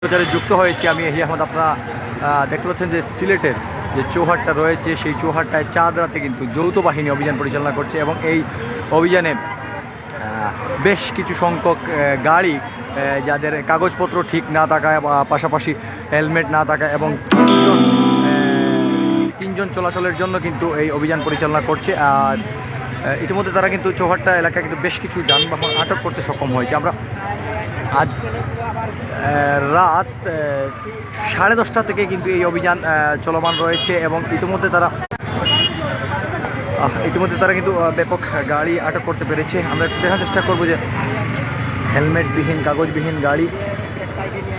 প্রচারে যুক্ত হয়েছি আমি এহি আহমদ। আপনারা দেখতে পাচ্ছেন যে সিলেটের যে চৌহাট্টা রয়েছে সেই চৌহাট্টায় চাঁদরাতে কিন্তু যৌথ বাহিনী অভিযান পরিচালনা করছে এবং এই অভিযানে বেশ কিছু সংখ্যক গাড়ি যাদের কাগজপত্র ঠিক না থাকায় বা পাশাপাশি হেলমেট না থাকায় এবং তিনজন চলাচলের জন্য কিন্তু এই অভিযান পরিচালনা করছে। আর ইতিমধ্যে তারা কিন্তু চৌহাট্টা এলাকায় কিন্তু বেশ কিছু যানবাহন আটক করতে সক্ষম হয়েছে। আমরা আজ রাত 10:30 থেকে কিন্তু এই অভিযান চলমান রয়েছে এবং ইতিমধ্যে তারা কিন্তু ব্যাপক গাড়ি আটক করতে পেরেছে। আমরা একটু দেখার চেষ্টা করব যে হেলমেটবিহীন কাগজবিহীন গাড়ি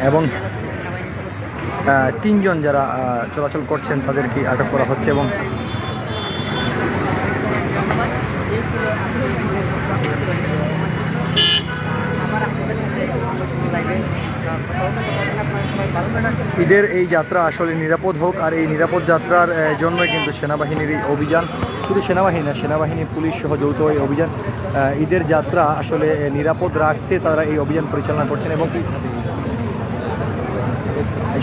এবং তিনজন যারা চলাচল করছেন তাদেরকে আটক করা হচ্ছে এবং ঈদের এই যাত্রা আসলে নিরাপদ হোক, আর এই নিরাপদ যাত্রার জন্যই কিন্তু সেনাবাহিনীর এই অভিযান, শুধু সেনাবাহিনী না, সেনাবাহিনী পুলিশ সহ যৌথ এই অভিযান। ঈদের যাত্রা আসলে নিরাপদ রাখতে তারা এই অভিযান পরিচালনা করছেন এবং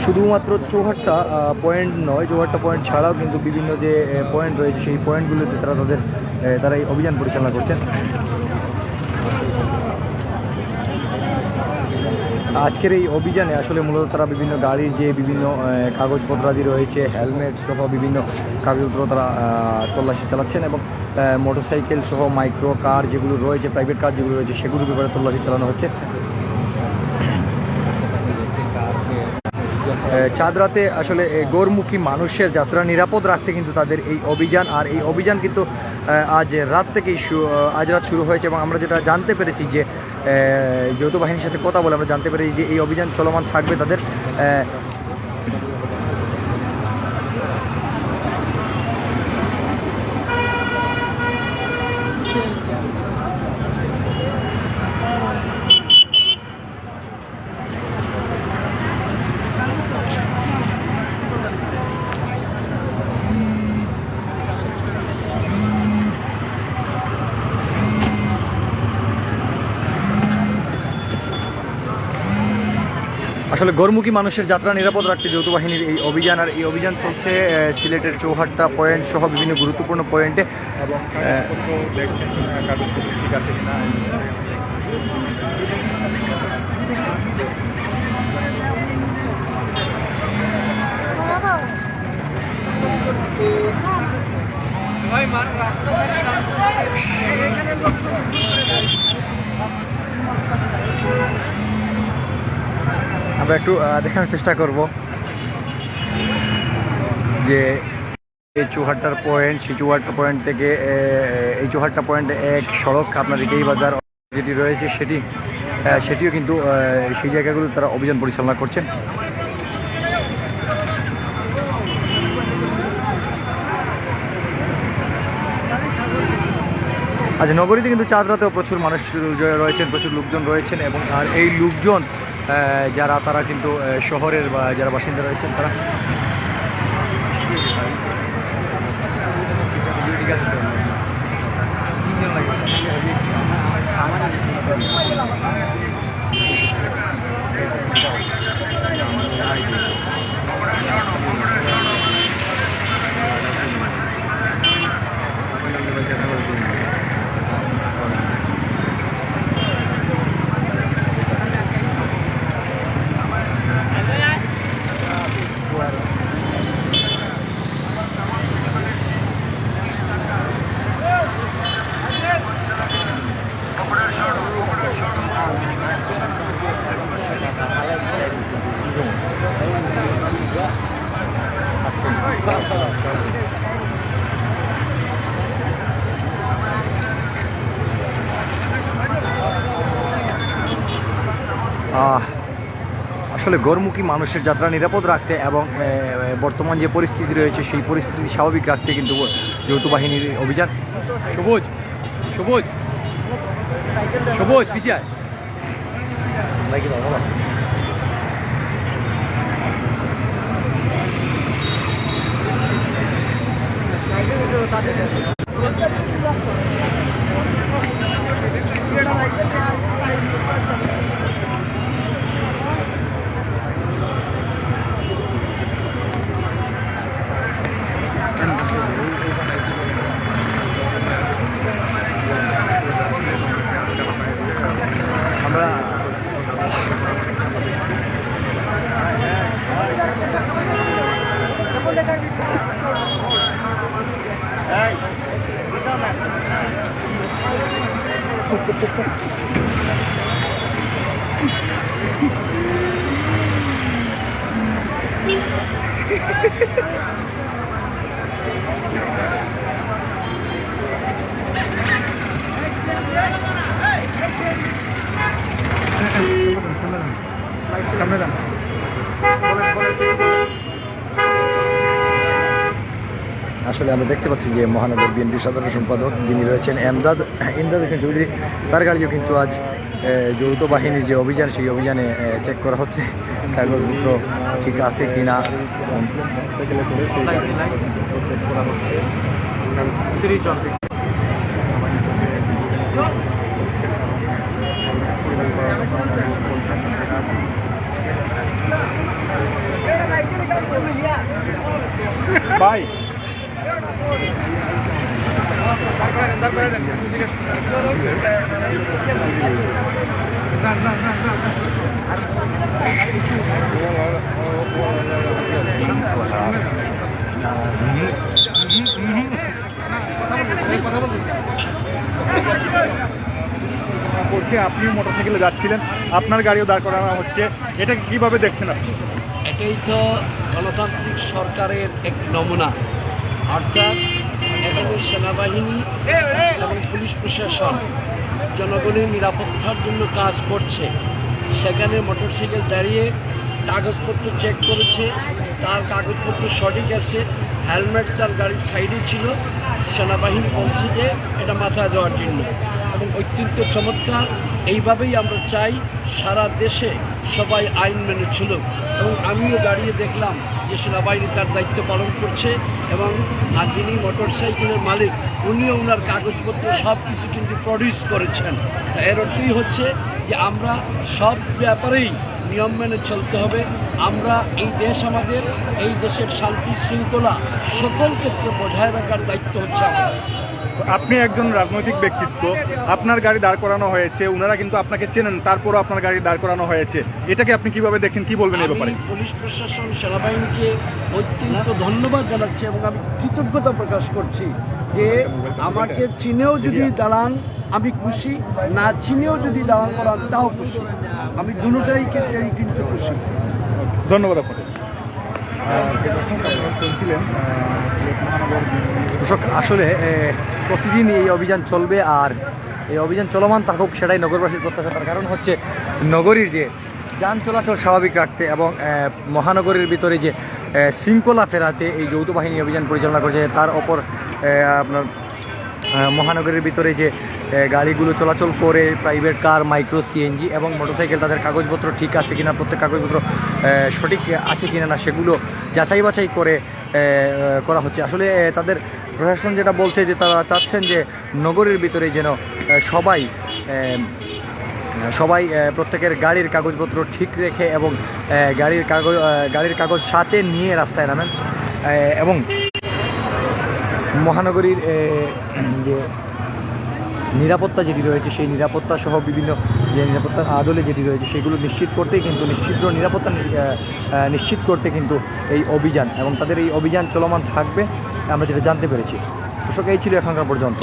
শুধুমাত্র চৌহাট্টা পয়েন্ট নয়, চৌহাট্টা পয়েন্ট ছাড়াও কিন্তু বিভিন্ন যে পয়েন্ট রয়েছে সেই পয়েন্টগুলোতে তারা এই অভিযান পরিচালনা করছেন। আজকের এই অভিযানে আসলে মূলত তারা বিভিন্ন গাড়ির যে বিভিন্ন কাগজপত্রাদি রয়েছে, হেলমেট সহ বিভিন্ন কাগজপত্র তারা তল্লাশি চালাচ্ছেন এবং মোটরসাইকেল সহ মাইক্রো কার যেগুলো রয়েছে, প্রাইভেট কার যেগুলো রয়েছে সেগুলোর ব্যাপারে তল্লাশি চালানো হচ্ছে। চাঁদরাতে আসলে গৌরমুখী মানুষের যাত্রা নিরাপদ রাখতে কিন্তু তাদের এই অভিযান, আর এই অভিযান কিন্তু আজ রাত শুরু হয়েছে এবং আমরা যেটা জানতে পেরেছি যে যৌথ বাহিনীর সাথে কথা বলে আমরা জানতে পেরেছি যে এই অভিযান চলমান থাকবে তাদের। আসলে গৌরমুখী মানুষের যাত্রা নিরাপদ রাখতে যৌথ বাহিনীর এই অভিযান, আর এই অভিযান চলছে সিলেটের চৌহাট্টা পয়েন্ট সহ বিভিন্ন গুরুত্বপূর্ণ পয়েন্টে এবং ঠিক আছে কিনা আমরা একটু দেখানোর চেষ্টা করব যে এই চৌহাট্টার পয়েন্ট, সেই চৌহাট্টা পয়েন্ট থেকে এই চৌহাট্টা পয়েন্টে এক সড়ক আপনার এই বাজার যেটি রয়েছে সেটিও কিন্তু সেই জায়গাগুলো তারা অভিযান পরিচালনা করছেন। আজ নগরীতে কিন্তু চাঁদরাতেও প্রচুর মানুষ রয়েছেন, প্রচুর লোকজন রয়েছেন এবং আর এই লোকজন তারা কিন্তু শহরের বা যারা বাসিন্দা রয়েছেন তারা আসলে গৌরমুখী মানুষের যাত্রা নিরাপদ রাখতে এবং বর্তমান যে পরিস্থিতি রয়েছে সেই পরিস্থিতি স্বাভাবিক রাখতে কিন্তু যৌথ বাহিনীর অভিযান। সবুজ সবুজ সবুজ পিছিয়ে আসলে আমরা দেখতে পাচ্ছি যে মহানগর বিএনপির সাধারণ সম্পাদক যিনি রয়েছেন ইমদাদ হোসেন চৌধুরী, তার গাড়িও কিন্তু আজ যৌথ বাহিনীর যে অভিযান সেই অভিযানে চেক করা হচ্ছে কাগজপত্র ঠিক আছে কিনা। ভাই আপনি মোটরসাইকেলে যাচ্ছিলেন, আপনার গাড়িও দাঁড় করানো হচ্ছে, এটা কিভাবে দেখছেন আপনি? এটাই তো গণতান্ত্রিক সরকারের এক নমুনা। অর্থাৎ এখানে সেনাবাহিনী এবং পুলিশ প্রশাসন জনগণের নিরাপত্তার জন্য কাজ করছে। সেখানে মোটরসাইকেল দাঁড়িয়ে কাগজপত্র চেক করেছে, তার কাগজপত্র সঠিক আছে, হেলমেট তার গাড়ির সাইডে ছিল। সেনাবাহিনী বলছে যে এটা মাথায় দেওয়ার জন্য, এবং অত্যন্ত চমৎকার। এইভাবেই আমরা চাই সারা দেশে সবাই আইন মেনে চলুক। এবং আমিও দাঁড়িয়ে দেখলাম যে সেনাবাহিনী তার দায়িত্ব পালন করছে, এবং আর যিনি মোটরসাইকেলের মালিক উনিও ওনার কাগজপত্র সব কিছু কিন্তু প্রডিউস করেছেন। এর অর্থই হচ্ছে যে আমরা সব ব্যাপারেই নিয়ম মেনে চলতে হবে। আমরা এই দেশ আমাদের, এই দেশের শান্তি শৃঙ্খলা সকল ক্ষেত্রে বজায় রাখার দায়িত্ব হচ্ছে আমাদের। আপনি একজন রাজনৈতিক ব্যক্তিত্ব, আপনার গাড়ি দাঁড় করানো হয়েছে, ওনারা কিন্তু আপনাকে চেনেন, তারপরও আপনার গাড়ি দাঁড় করানো হয়েছে, এটাকে আপনি কিভাবে দেখছেন, কি বলবেন এই ব্যাপারে? পুলিশ প্রশাসন সেনাবাহিনীকে অত্যন্ত ধন্যবাদ জানাচ্ছি এবং আমি কৃতজ্ঞতা প্রকাশ করছি যে আমাকে চিনেও যদি দাঁড়ান আমি খুশি, না চিনেও যদি দাঁড়ান করান তাও খুশি। আমি দুটোটাই ক্ষেত্রেই কিন্তু খুশি। ধন্যবাদ আপনাকে। দর্শক, আসলে প্রতিদিন এই অভিযান চলবে আর এই অভিযান চলমান থাকুক, সেটাই নগরবাসীর প্রত্যাশা। তার কারণ হচ্ছে নগরীর যে যান চলাচল স্বাভাবিক রাখতে এবং মহানগরীর ভিতরে যে শৃঙ্খলা ফেরাতে এই যৌথ বাহিনী অভিযান পরিচালনা করছে। তার ওপর আপনার মহানগরীর ভিতরে যে গাড়িগুলো চলাচল করে, প্রাইভেট কার, মাইক্রো সিএনজি এবং মোটরসাইকেল, তাদের কাগজপত্র ঠিক আছে কিনা, প্রত্যেক কাগজপত্র সঠিক আছে কিনা না সেগুলো যাচাই বাছাই করে করা হচ্ছে। আসলে তাদের প্রশাসন যেটা বলছে যে তারা চাচ্ছেন যে নগরীর ভিতরে যেন সবাই প্রত্যেকের গাড়ির কাগজপত্র ঠিক রেখে এবং গাড়ির কাগজ সাথে নিয়ে রাস্তায় নামেন, এবং মহানগরীর যে নিরাপত্তা যেটি রয়েছে সেই নিরাপত্তা সহ বিভিন্ন যে নিরাপত্তার আদলে যেটি রয়েছে সেগুলো নিশ্চিত করতেই কিন্তু নিরাপত্তা নিশ্চিত করতে কিন্তু এই অভিযান এবং তাদের এই অভিযান চলমান থাকবে আমরা যেটা জানতে পেরেছি। দর্শক, এই ছিল এখনকার পর্যন্ত।